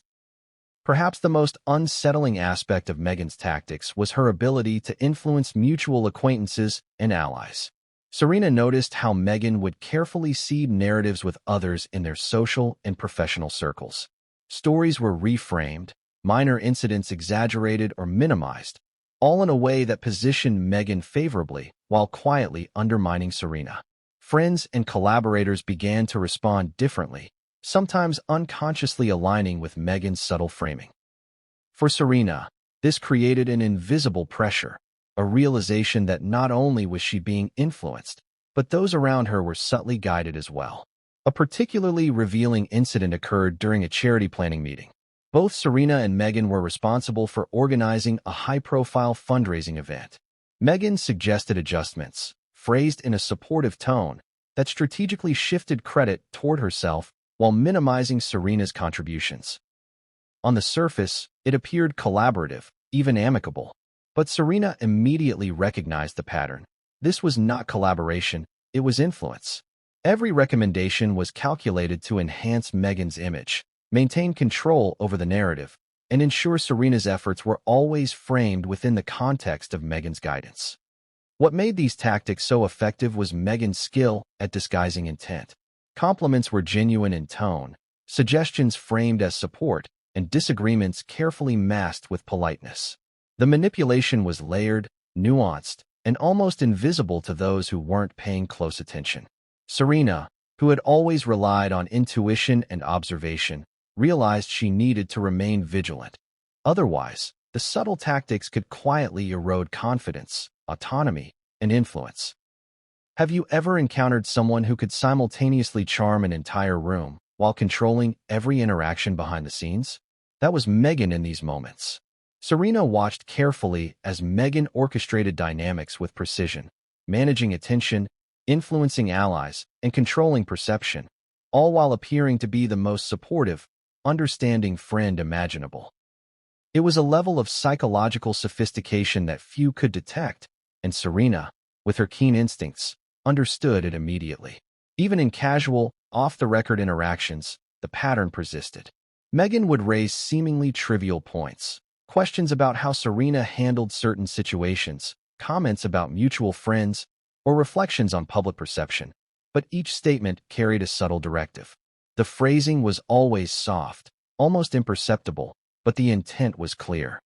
Perhaps the most unsettling aspect of Meghan's tactics was her ability to influence mutual acquaintances and allies. Serena noticed how Meghan would carefully seed narratives with others in their social and professional circles. Stories were reframed, minor incidents exaggerated or minimized, all in a way that positioned Meghan favorably while quietly undermining Serena. Friends and collaborators began to respond differently, sometimes unconsciously aligning with Meghan's subtle framing. For Serena, this created an invisible pressure, a realization that not only was she being influenced, but those around her were subtly guided as well. A particularly revealing incident occurred during a charity planning meeting. Both Serena and Meghan were responsible for organizing a high-profile fundraising event. Meghan suggested adjustments, phrased in a supportive tone, that strategically shifted credit toward herself while minimizing Serena's contributions. On the surface, it appeared collaborative, even amicable. But Serena immediately recognized the pattern. This was not collaboration, it was influence. Every recommendation was calculated to enhance Meghan's image, maintain control over the narrative, and ensure Serena's efforts were always framed within the context of Meghan's guidance. What made these tactics so effective was Meghan's skill at disguising intent. Compliments were genuine in tone, suggestions framed as support, and disagreements carefully masked with politeness. The manipulation was layered, nuanced, and almost invisible to those who weren't paying close attention. Serena, who had always relied on intuition and observation, realized she needed to remain vigilant. Otherwise, the subtle tactics could quietly erode confidence, autonomy, and influence. Have you ever encountered someone who could simultaneously charm an entire room while controlling every interaction behind the scenes? That was Meghan in these moments. Serena watched carefully as Meghan orchestrated dynamics with precision, managing attention, influencing allies, and controlling perception, all while appearing to be the most supportive, understanding friend imaginable. It was a level of psychological sophistication that few could detect, and Serena, with her keen instincts, understood it immediately. Even in casual, off-the-record interactions, the pattern persisted. Meghan would raise seemingly trivial points, questions about how Serena handled certain situations, comments about mutual friends, or reflections on public perception, but each statement carried a subtle directive. The phrasing was always soft, almost imperceptible, but the intent was clear.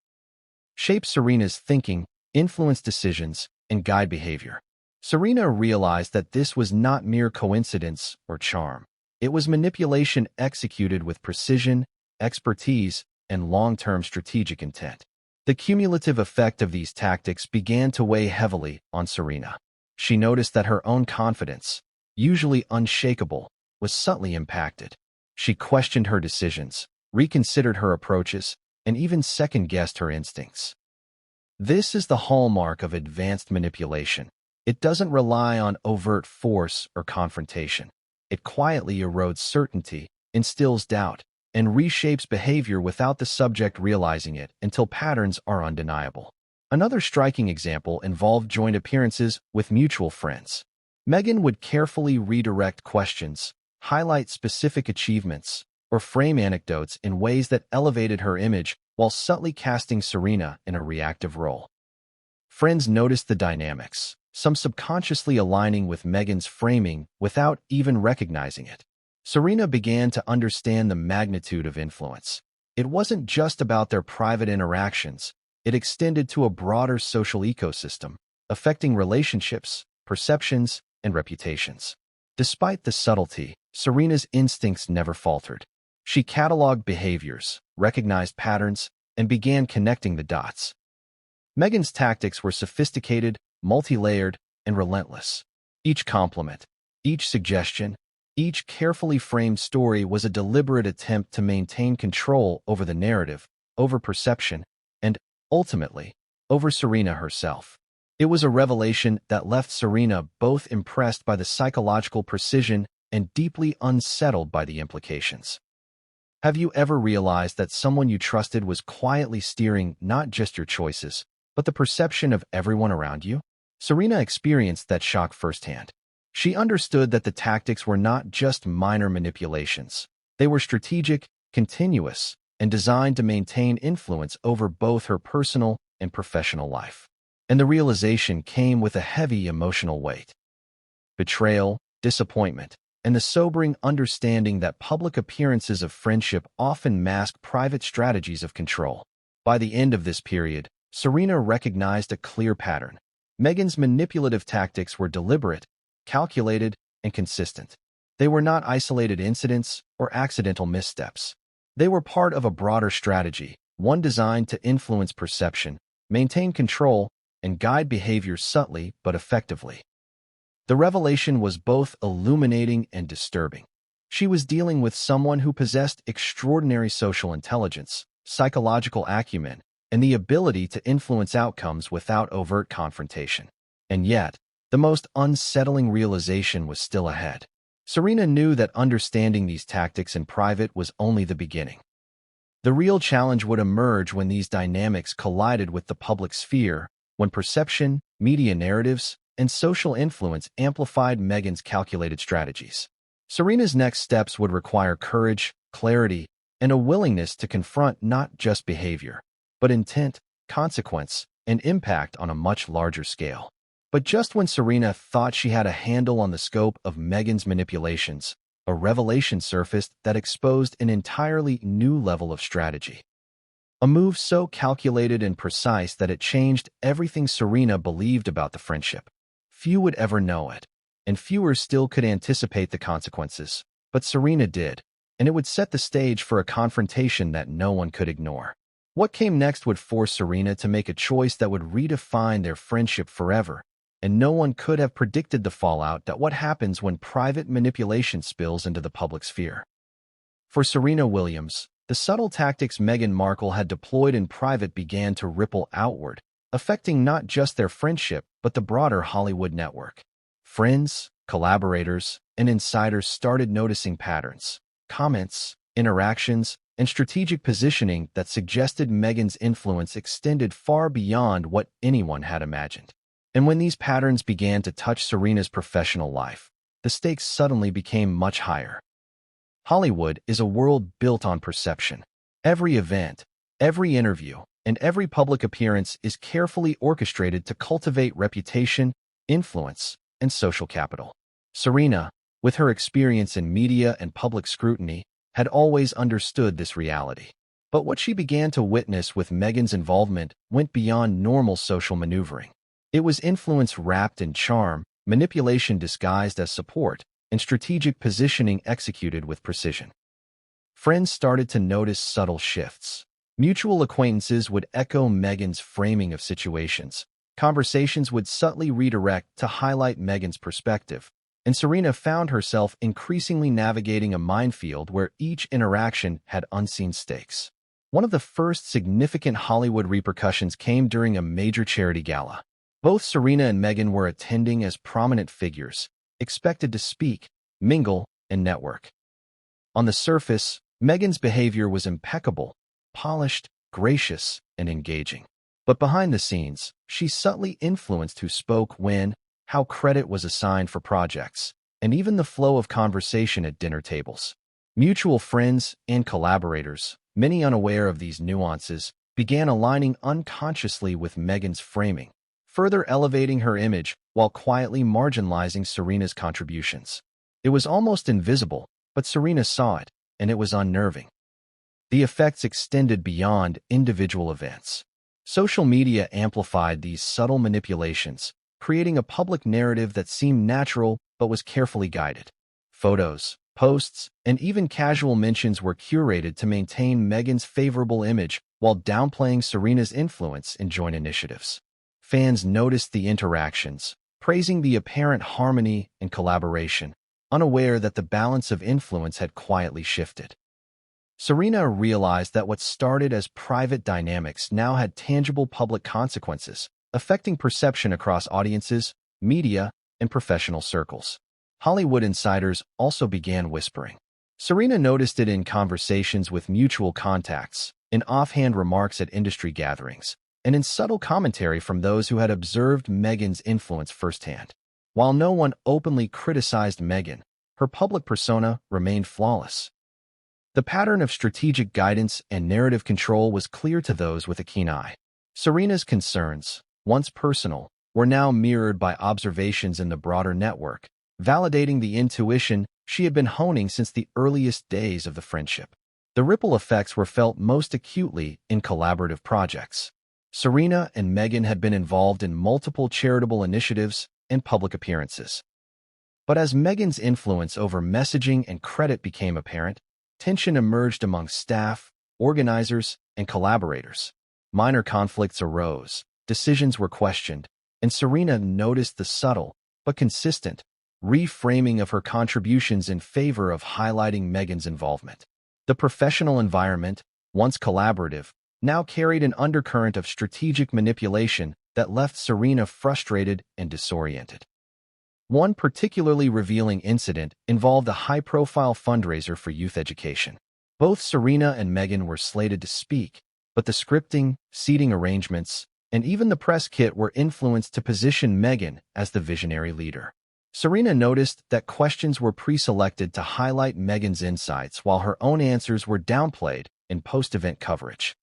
Shape Serena's thinking, influence decisions, and guide behavior. Serena realized that this was not mere coincidence or charm. It was manipulation executed with precision, expertise, and long-term strategic intent. The cumulative effect of these tactics began to weigh heavily on Serena. She noticed that her own confidence, usually unshakable, was subtly impacted. She questioned her decisions, reconsidered her approaches, and even second-guessed her instincts. This is the hallmark of advanced manipulation. It doesn't rely on overt force or confrontation. It quietly erodes certainty, instills doubt, and reshapes behavior without the subject realizing it until patterns are undeniable. Another striking example involved joint appearances with mutual friends. Meghan would carefully redirect questions, highlight specific achievements, or frame anecdotes in ways that elevated her image while subtly casting Serena in a reactive role. Friends noticed the dynamics, some subconsciously aligning with Meghan's framing without even recognizing it. Serena began to understand the magnitude of influence. It wasn't just about their private interactions, it extended to a broader social ecosystem, affecting relationships, perceptions, and reputations. Despite the subtlety, Serena's instincts never faltered. She cataloged behaviors, recognized patterns, and began connecting the dots. Meghan's tactics were sophisticated, multi-layered, and relentless. Each compliment, each suggestion, each carefully framed story was a deliberate attempt to maintain control over the narrative, over perception, and, ultimately, over Serena herself. It was a revelation that left Serena both impressed by the psychological precision and deeply unsettled by the implications. Have you ever realized that someone you trusted was quietly steering not just your choices, but the perception of everyone around you? Serena experienced that shock firsthand. She understood that the tactics were not just minor manipulations. They were strategic, continuous, and designed to maintain influence over both her personal and professional life. And the realization came with a heavy emotional weight. Betrayal, disappointment, and the sobering understanding that public appearances of friendship often mask private strategies of control. By the end of this period, Serena recognized a clear pattern. Meghan's manipulative tactics were deliberate, calculated, and consistent. They were not isolated incidents or accidental missteps. They were part of a broader strategy, one designed to influence perception, maintain control, and guide behavior subtly but effectively. The revelation was both illuminating and disturbing. She was dealing with someone who possessed extraordinary social intelligence, psychological acumen, and the ability to influence outcomes without overt confrontation. And yet, the most unsettling realization was still ahead. Serena knew that understanding these tactics in private was only the beginning. The real challenge would emerge when these dynamics collided with the public sphere, when perception, media narratives, and social influence amplified Meghan's calculated strategies. Serena's next steps would require courage, clarity, and a willingness to confront not just behavior, but intent, consequence, and impact on a much larger scale. But just when Serena thought she had a handle on the scope of Meghan's manipulations, a revelation surfaced that exposed an entirely new level of strategy. A move so calculated and precise that it changed everything Serena believed about the friendship. Few would ever know it, and fewer still could anticipate the consequences, but Serena did, and it would set the stage for a confrontation that no one could ignore. What came next would force Serena to make a choice that would redefine their friendship forever, and no one could have predicted the fallout that what happens when private manipulation spills into the public sphere. For Serena Williams, the subtle tactics Meghan Markle had deployed in private began to ripple outward, affecting not just their friendship but the broader Hollywood network. Friends, collaborators, and insiders started noticing patterns, comments, interactions, and strategic positioning that suggested Meghan's influence extended far beyond what anyone had imagined. And when these patterns began to touch Serena's professional life, the stakes suddenly became much higher. Hollywood is a world built on perception. Every event, every interview, and every public appearance is carefully orchestrated to cultivate reputation, influence, and social capital. Serena, with her experience in media and public scrutiny, had always understood this reality. But what she began to witness with Meghan's involvement went beyond normal social maneuvering. It was influence wrapped in charm, manipulation disguised as support, and strategic positioning executed with precision. Friends started to notice subtle shifts. Mutual acquaintances would echo Meghan's framing of situations. Conversations would subtly redirect to highlight Meghan's perspective, and Serena found herself increasingly navigating a minefield where each interaction had unseen stakes. One of the first significant Hollywood repercussions came during a major charity gala. Both Serena and Meghan were attending as prominent figures, expected to speak, mingle, and network. On the surface, Meghan's behavior was impeccable, polished, gracious, and engaging. But behind the scenes, she subtly influenced who spoke when, how credit was assigned for projects, and even the flow of conversation at dinner tables. Mutual friends and collaborators, many unaware of these nuances, began aligning unconsciously with Meghan's framing, further elevating her image while quietly marginalizing Serena's contributions. It was almost invisible, but Serena saw it, and it was unnerving. The effects extended beyond individual events. Social media amplified these subtle manipulations, creating a public narrative that seemed natural but was carefully guided. Photos, posts, and even casual mentions were curated to maintain Meghan's favorable image while downplaying Serena's influence in joint initiatives. Fans noticed the interactions, praising the apparent harmony and collaboration, unaware that the balance of influence had quietly shifted. Serena realized that what started as private dynamics now had tangible public consequences, affecting perception across audiences, media, and professional circles. Hollywood insiders also began whispering. Serena noticed it in conversations with mutual contacts, in offhand remarks at industry gatherings, and in subtle commentary from those who had observed Meghan's influence firsthand. While no one openly criticized Meghan, her public persona remained flawless. The pattern of strategic guidance and narrative control was clear to those with a keen eye. Serena's concerns, once personal, were now mirrored by observations in the broader network, validating the intuition she had been honing since the earliest days of the friendship. The ripple effects were felt most acutely in collaborative projects. Serena and Meghan had been involved in multiple charitable initiatives and public appearances. But as Meghan's influence over messaging and credit became apparent, tension emerged among staff, organizers, and collaborators. Minor conflicts arose, decisions were questioned, and Serena noticed the subtle, but consistent, reframing of her contributions in favor of highlighting Meghan's involvement. The professional environment, once collaborative, now carried an undercurrent of strategic manipulation that left Serena frustrated and disoriented. One particularly revealing incident involved a high-profile fundraiser for youth education. Both Serena and Meghan were slated to speak, but the scripting, seating arrangements, and even the press kit were influenced to position Meghan as the visionary leader. Serena noticed that questions were pre-selected to highlight Meghan's insights while her own answers were downplayed in post-event coverage.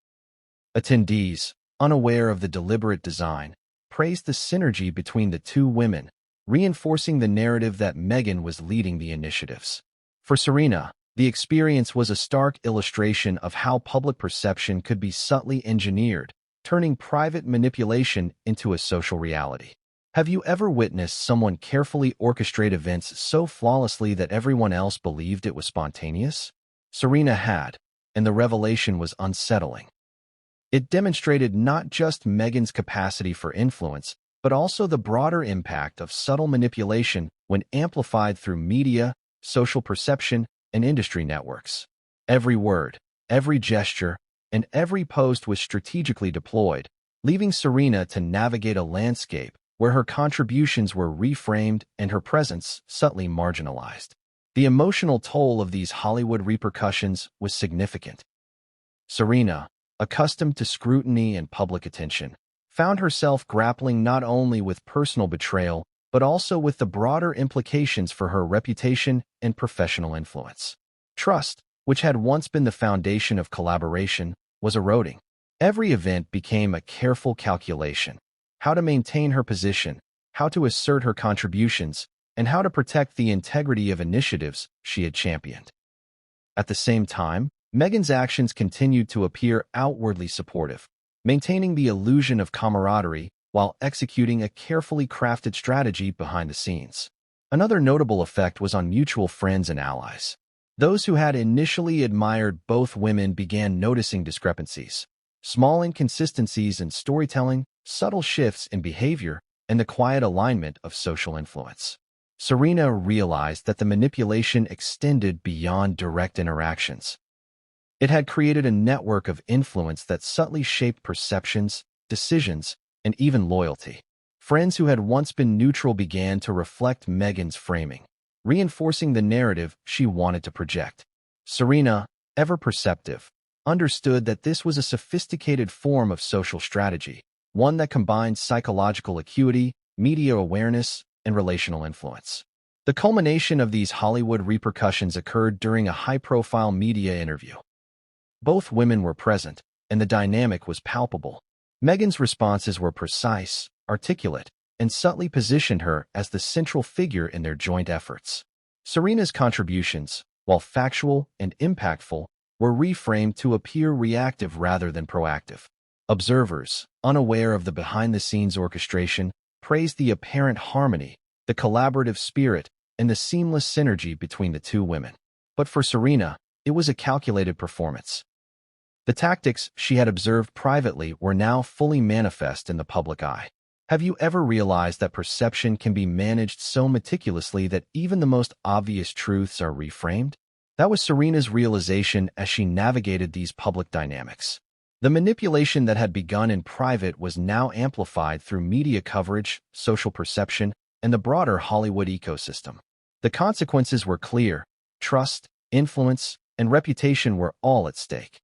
Attendees, unaware of the deliberate design, praised the synergy between the two women, reinforcing the narrative that Meghan was leading the initiatives. For Serena, the experience was a stark illustration of how public perception could be subtly engineered, turning private manipulation into a social reality. Have you ever witnessed someone carefully orchestrate events so flawlessly that everyone else believed it was spontaneous? Serena had, and the revelation was unsettling. It demonstrated not just Meghan's capacity for influence, but also the broader impact of subtle manipulation when amplified through media, social perception, and industry networks. Every word, every gesture, and every post was strategically deployed, leaving Serena to navigate a landscape where her contributions were reframed and her presence subtly marginalized. The emotional toll of these Hollywood repercussions was significant. Serena, accustomed to scrutiny and public attention, found herself grappling not only with personal betrayal, but also with the broader implications for her reputation and professional influence. Trust, which had once been the foundation of collaboration, was eroding. Every event became a careful calculation: how to maintain her position, how to assert her contributions, and how to protect the integrity of initiatives she had championed. At the same time, Meghan's actions continued to appear outwardly supportive, maintaining the illusion of camaraderie while executing a carefully crafted strategy behind the scenes. Another notable effect was on mutual friends and allies. Those who had initially admired both women began noticing discrepancies, small inconsistencies in storytelling, subtle shifts in behavior, and the quiet alignment of social influence. Serena realized that the manipulation extended beyond direct interactions. It had created a network of influence that subtly shaped perceptions, decisions, and even loyalty. Friends who had once been neutral began to reflect Meghan's framing, reinforcing the narrative she wanted to project. Serena, ever perceptive, understood that this was a sophisticated form of social strategy, one that combined psychological acuity, media awareness, and relational influence. The culmination of these Hollywood repercussions occurred during a high-profile media interview. Both women were present, and the dynamic was palpable. Meghan's responses were precise, articulate, and subtly positioned her as the central figure in their joint efforts. Serena's contributions, while factual and impactful, were reframed to appear reactive rather than proactive. Observers, unaware of the behind-the-scenes orchestration, praised the apparent harmony, the collaborative spirit, and the seamless synergy between the two women. But for Serena, it was a calculated performance. The tactics she had observed privately were now fully manifest in the public eye. Have you ever realized that perception can be managed so meticulously that even the most obvious truths are reframed? That was Serena's realization as she navigated these public dynamics. The manipulation that had begun in private was now amplified through media coverage, social perception, and the broader Hollywood ecosystem. The consequences were clear: trust, influence, and reputation were all at stake.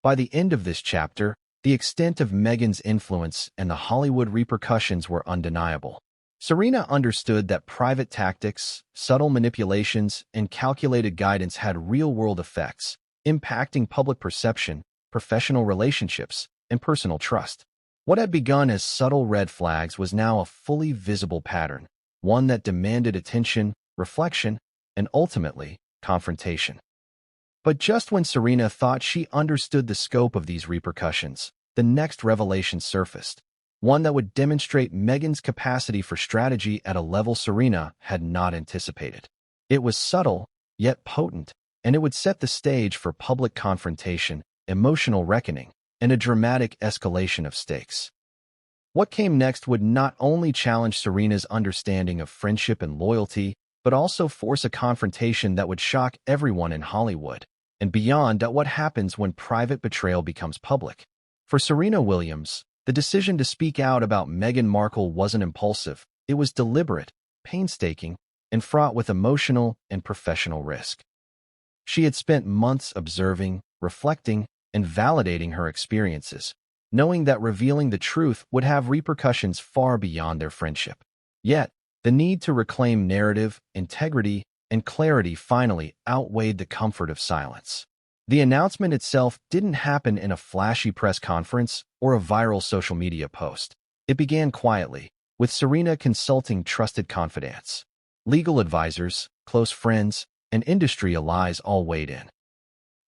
By the end of this chapter, the extent of Meghan's influence and the Hollywood repercussions were undeniable. Serena understood that private tactics, subtle manipulations, and calculated guidance had real-world effects, impacting public perception, professional relationships, and personal trust. What had begun as subtle red flags was now a fully visible pattern, one that demanded attention, reflection, and ultimately, confrontation. But just when Serena thought she understood the scope of these repercussions, the next revelation surfaced, one that would demonstrate Meghan's capacity for strategy at a level Serena had not anticipated. It was subtle, yet potent, and it would set the stage for public confrontation, emotional reckoning, and a dramatic escalation of stakes. What came next would not only challenge Serena's understanding of friendship and loyalty, but also force a confrontation that would shock everyone in Hollywood, and beyond at what happens when private betrayal becomes public. For Serena Williams, the decision to speak out about Meghan Markle wasn't impulsive. It was deliberate, painstaking, and fraught with emotional and professional risk. She had spent months observing, reflecting, and validating her experiences, knowing that revealing the truth would have repercussions far beyond their friendship. Yet, the need to reclaim narrative, integrity, and clarity finally outweighed the comfort of silence. The announcement itself didn't happen in a flashy press conference or a viral social media post. It began quietly, with Serena consulting trusted confidants. Legal advisors, close friends, and industry allies all weighed in.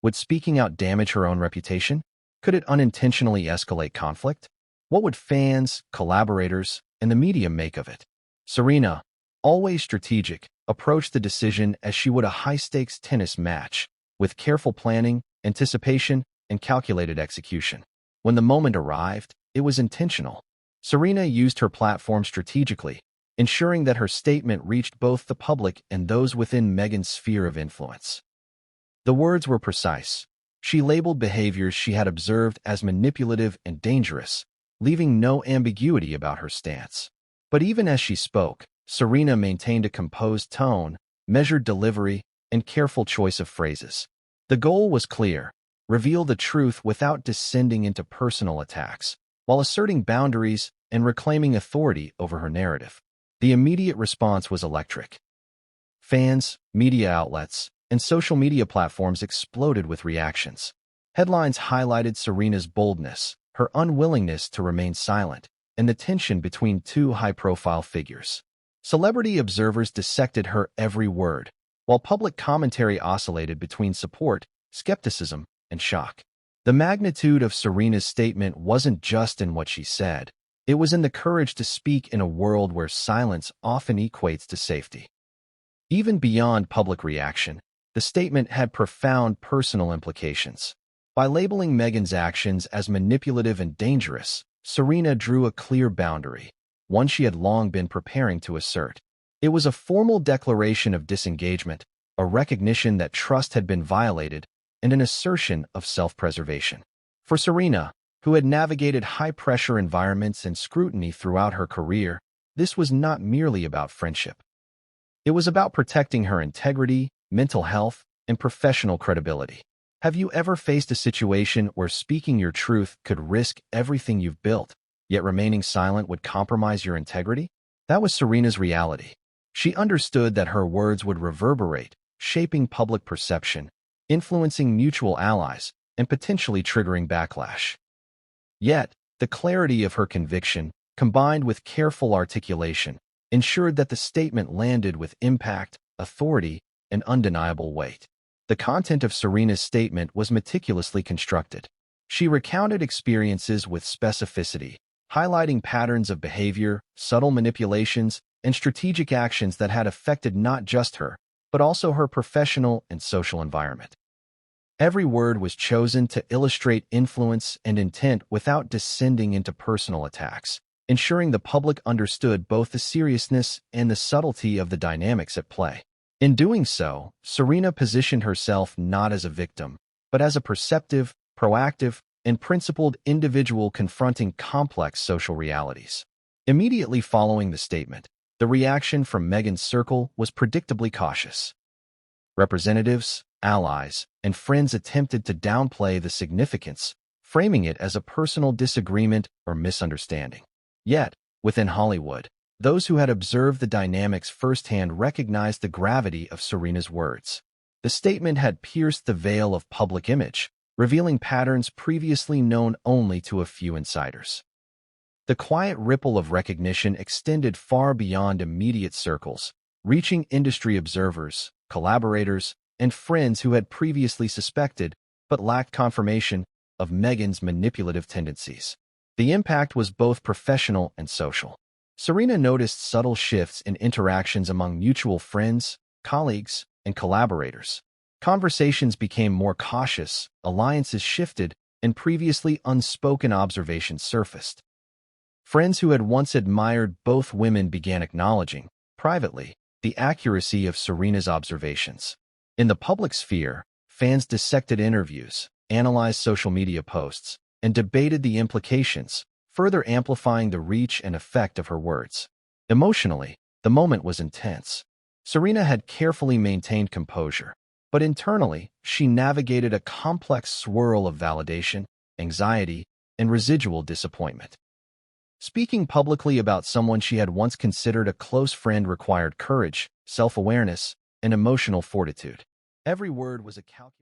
Would speaking out damage her own reputation? Could it unintentionally escalate conflict? What would fans, collaborators, and the media make of it? Serena, always strategic, approached the decision as she would a high-stakes tennis match, with careful planning, anticipation, and calculated execution. When the moment arrived, it was intentional. Serena used her platform strategically, ensuring that her statement reached both the public and those within Meghan's sphere of influence. The words were precise. She labeled behaviors she had observed as manipulative and dangerous, leaving no ambiguity about her stance. But even as she spoke, Serena maintained a composed tone, measured delivery, and careful choice of phrases. The goal was clear: reveal the truth without descending into personal attacks, while asserting boundaries and reclaiming authority over her narrative. The immediate response was electric. Fans, media outlets, and social media platforms exploded with reactions. Headlines highlighted Serena's boldness, her unwillingness to remain silent, and the tension between two high-profile figures. Celebrity observers dissected her every word, while public commentary oscillated between support, skepticism, and shock. The magnitude of Serena's statement wasn't just in what she said. It was in the courage to speak in a world where silence often equates to safety. Even beyond public reaction, the statement had profound personal implications. By labeling Meghan's actions as manipulative and dangerous, Serena drew a clear boundary, one she had long been preparing to assert. It was a formal declaration of disengagement, a recognition that trust had been violated, and an assertion of self-preservation. For Serena, who had navigated high-pressure environments and scrutiny throughout her career, this was not merely about friendship. It was about protecting her integrity, mental health, and professional credibility. Have you ever faced a situation where speaking your truth could risk everything you've built, yet remaining silent would compromise your integrity? That was Serena's reality. She understood that her words would reverberate, shaping public perception, influencing mutual allies, and potentially triggering backlash. Yet, the clarity of her conviction, combined with careful articulation, ensured that the statement landed with impact, authority, and undeniable weight. The content of Serena's statement was meticulously constructed. She recounted experiences with specificity, highlighting patterns of behavior, subtle manipulations, and strategic actions that had affected not just her, but also her professional and social environment. Every word was chosen to illustrate influence and intent without descending into personal attacks, ensuring the public understood both the seriousness and the subtlety of the dynamics at play. In doing so, Serena positioned herself not as a victim, but as a perceptive, proactive, and principled individual confronting complex social realities. Immediately following the statement, the reaction from Meghan's circle was predictably cautious. Representatives, allies, and friends attempted to downplay the significance, framing it as a personal disagreement or misunderstanding. Yet, within Hollywood, those who had observed the dynamics firsthand recognized the gravity of Serena's words. The statement had pierced the veil of public image, revealing patterns previously known only to a few insiders. The quiet ripple of recognition extended far beyond immediate circles, reaching industry observers, collaborators, and friends who had previously suspected, but lacked confirmation, of Meghan's manipulative tendencies. The impact was both professional and social. Serena noticed subtle shifts in interactions among mutual friends, colleagues, and collaborators. Conversations became more cautious, alliances shifted, and previously unspoken observations surfaced. Friends who had once admired both women began acknowledging, privately, the accuracy of Serena's observations. In the public sphere, fans dissected interviews, analyzed social media posts, and debated the implications, further amplifying the reach and effect of her words. Emotionally, the moment was intense. Serena had carefully maintained composure, but internally, she navigated a complex swirl of validation, anxiety, and residual disappointment. Speaking publicly about someone she had once considered a close friend required courage, self-awareness, and emotional fortitude. Every word was a calculation.